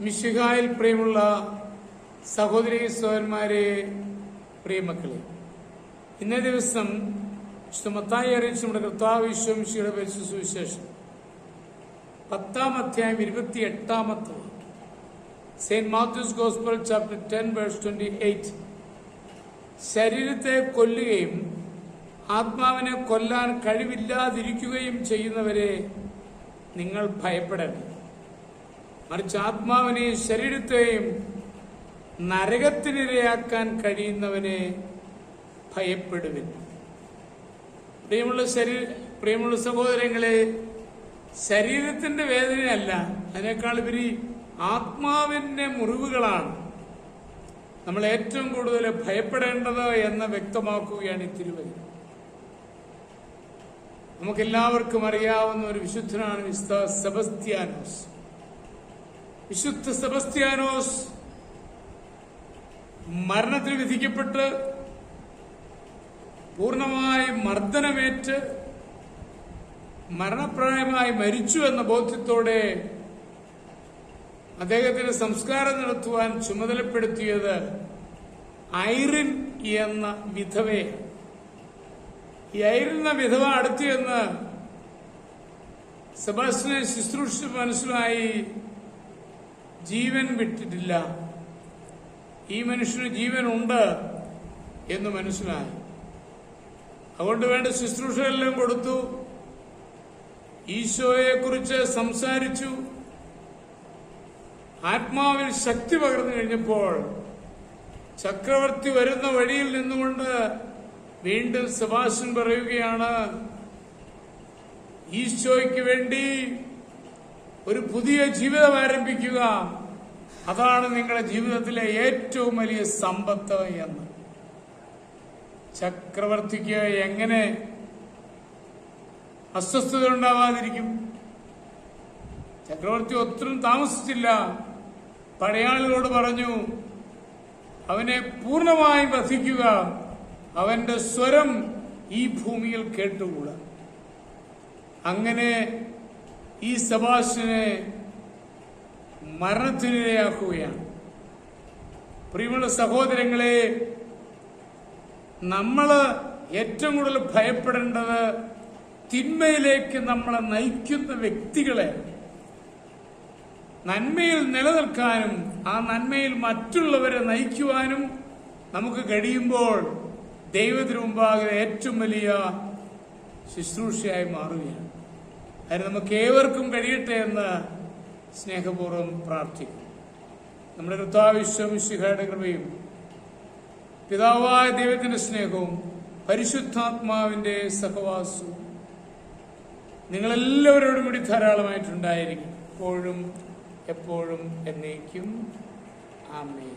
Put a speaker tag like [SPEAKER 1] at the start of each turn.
[SPEAKER 1] മിശിഹായിൽ പ്രിയമുള്ള സഹോദരി സഹോദരന്മാരെ, പ്രിയമക്കളെ, ഇന്നേ ദിവസം മത്തായി അറിയിച്ച നമ്മുടെ കർത്താവ് ഈശോ മിശിഹായുടെ പരിശുദ്ധ സുവിശേഷം 10-ാം അധ്യായം 28-ാമത്തെ saint Matthew's gospel chapter 10 verse 28. ശരീരത്തെ കൊല്ലുകയും ആത്മാവിനെ കൊല്ലാൻ കഴിവില്ലാതിരിക്കുകയും ചെയ്യുന്നവരെ നിങ്ങൾ ഭയപ്പെടരുത്, മറിച്ച് ആത്മാവിനെയും ശരീരത്തെയും നരകത്തിനിരയാക്കാൻ കഴിയുന്നവനെ ഭയപ്പെടുവിൻ. പ്രിയമുള്ള സഹോദരങ്ങളെ, ശരീരത്തിന്റെ വേദനയല്ല, അതിനേക്കാൾ ഉപരി ആത്മാവിന്റെ മുറിവുകളാണ് നമ്മൾ ഏറ്റവും കൂടുതൽ ഭയപ്പെടേണ്ടത് എന്ന് വ്യക്തമാക്കുകയാണ് ഈ തിരുവചനം. നമുക്കെല്ലാവർക്കും അറിയാവുന്ന ഒരു വിശുദ്ധനാണ് വിശുദ്ധ സെബസ്ത്യാനോസ്. വിശുദ്ധ സെബസ്ത്യാനോസ് മരണത്തിന് വിധിക്കപ്പെട്ട് പൂർണ്ണമായി മർദ്ദനമേറ്റ് മരണപ്രായമായി മരിച്ചു എന്ന ബോധ്യത്തോടെ അദ്ദേഹത്തിന് സംസ്കാരം നടത്തുവാൻ ചുമതലപ്പെടുത്തിയത് ഐറിൻ എന്ന വിധവയാണ്. ഈ ഐറിൻ എന്ന വിധവ അടുത്ത് ചെന്ന് സെബാസ്റ്റ്യനെ ശുശ്രൂഷിച്ച് മനസ്സിലായി, ജീവൻ വിട്ടിട്ടില്ല, ഈ മനുഷ്യന് ജീവനുണ്ട് എന്ന് മനസ്സിലായി. അതുകൊണ്ട് വേണ്ട ശുശ്രൂഷയെല്ലാം കൊടുത്തു, ഈശോയെക്കുറിച്ച് സംസാരിച്ചു. ആത്മാവിൽ ശക്തി പകർന്നു കഴിഞ്ഞപ്പോൾ ചക്രവർത്തി വരുന്ന വഴിയിൽ നിന്നുകൊണ്ട് വീണ്ടും സെബാസ്റ്റ്യൻ പറയുകയാണ്, ഈശോയ്ക്ക് വേണ്ടി ഒരു പുതിയ ജീവിതം ആരംഭിക്കുക, അതാണ് നിങ്ങളുടെ ജീവിതത്തിലെ ഏറ്റവും വലിയ സമ്പത്ത് എന്ന്. ചക്രവർത്തിക്ക് എങ്ങനെ അസ്വസ്ഥത ഉണ്ടാവാതിരിക്കും? ചക്രവർത്തി ഒത്തിരി താമസിച്ചില്ല, പടയാളികളോട് പറഞ്ഞു, അവനെ പൂർണ്ണമായും വധിക്കുക, അവന്റെ സ്വരം ഈ ഭൂമിയിൽ കേട്ടുകൂടാ. അങ്ങനെ ഈ സെബാസ്റ്റ്യനെ മരണത്തിനിരയാക്കുകയാണ്. പ്രിയമുള്ള സഹോദരങ്ങളെ, നമ്മള് ഏറ്റവും കൂടുതൽ ഭയപ്പെടേണ്ടത് തിന്മയിലേക്ക് നമ്മളെ നയിക്കുന്ന വ്യക്തികളെ. നന്മയിൽ നിലനിൽക്കാനും ആ നന്മയിൽ മറ്റുള്ളവരെ നയിക്കുവാനും നമുക്ക് കഴിയുമ്പോൾ ദൈവത്തിന് മുമ്പാകെ ഏറ്റവും വലിയ ശുശ്രൂഷയായി മാറുകയാണ്. അതിന് നമുക്ക് ഏവർക്കും കഴിയട്ടെ എന്ന് സ്നേഹപൂർവ്വം പ്രാർത്ഥിക്കും. നമ്മുടെ കർത്താവ് ഈശോ മിശിഹായുടെ കൃപയും പിതാവായ ദൈവത്തിന്റെ സ്നേഹവും പരിശുദ്ധാത്മാവിന്റെ സഹവാസവും നിങ്ങളെല്ലാവരോടും കൂടി ധാരാളമായിട്ടുണ്ടായിരിക്കും, എപ്പോഴും എപ്പോഴും എന്നേക്കും. ആമേൻ.